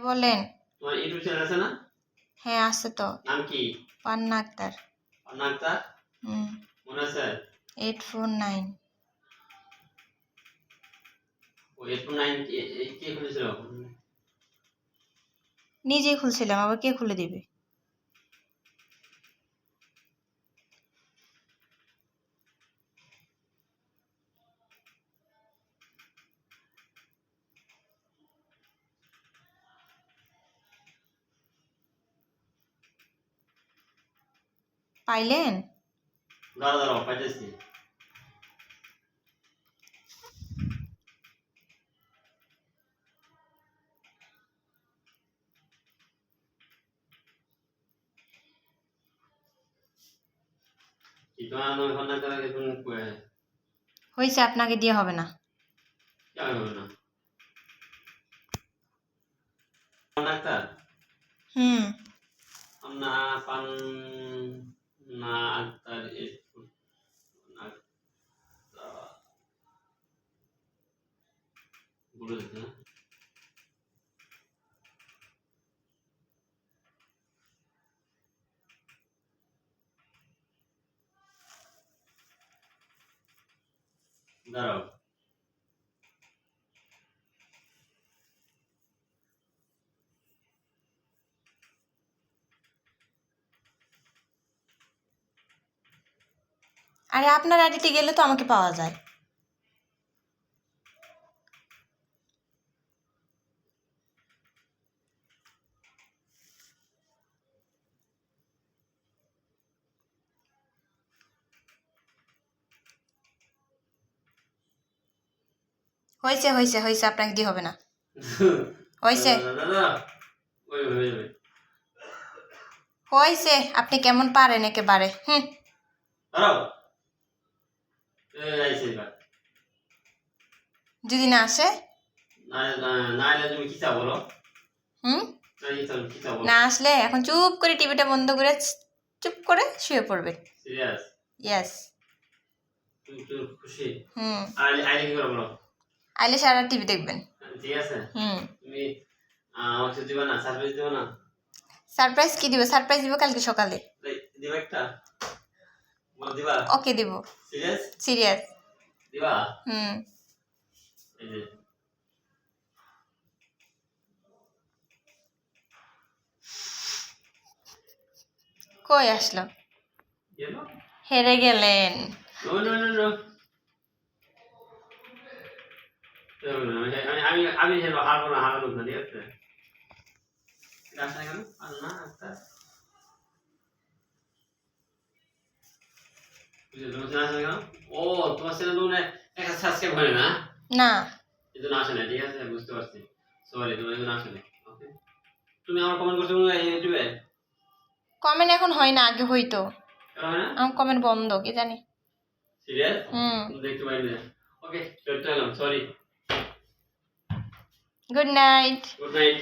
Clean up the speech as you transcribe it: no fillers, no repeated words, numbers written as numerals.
বলেন। তোমার YouTube channel আছে না? হ্যাঁ আছে তো। নাম কি? পান্না আক্তার। পান্না আক্তার? মনে আছে? 849। ও 849 কে খুলেছিল? নিজেই খুলছিলাম, আবার কে খুলে দিবে? পাইলেন? দাঁড়াও পাইতেছি। হয়েছে, আপনাকে দিয়ে হবে না। দাঁড়াও আরে আপনার আইডিতে গেলে তো আমাকে পাওয়া যায়। হয়েছে হয়েছে হয়েছে, আপনাকে দিয়ে হবে না। হয়েছে হয়েছে, আপনি কেমন পারেন একেবারে। যদি না আসে, না আসলে এখন চুপ করে টিভিটা বন্ধ করে চুপ করে শুয়ে পড়বে। ইয়েস। আইলে সারা টিভি দেখবেন। ঠিক আছে। তুমি আমাকে দিবা না, সারপ্রাইজ দিবা না? সারপ্রাইজ কি দিব? সারপ্রাইজ দিব কালকে সকালে। দিবা একটা? দিবা? ওকে দিব। সিরিয়াস? সিরিয়াস। দিবা? এই যে কই আসলো? হেরে গেলেন। নো নো নো নো, আমি হারবো না, হারানো না, ঠিক আছে? আসে না কেন? আর না একটা তোমার চ্যানেল আসে না কেন? ও তোমার চ্যানেল মনে একটা সাবস্ক্রাইব হয় না? না, এই জন্য আসে না, ঠিক আছে, বুঝতে পারছি। সরি, তোমার জন্য আসে না। ওকে, তুমি আমার কমেন্ট করছো ইউটিউবে? কমেন্ট এখন হয় না, আগে হইতো। আমার কমেন্ট বন্ধ, কি জানি। সিরিয়াস? দেখতে পাই না। ওকে, চলে গেলাম, sorry. Good night. Good night.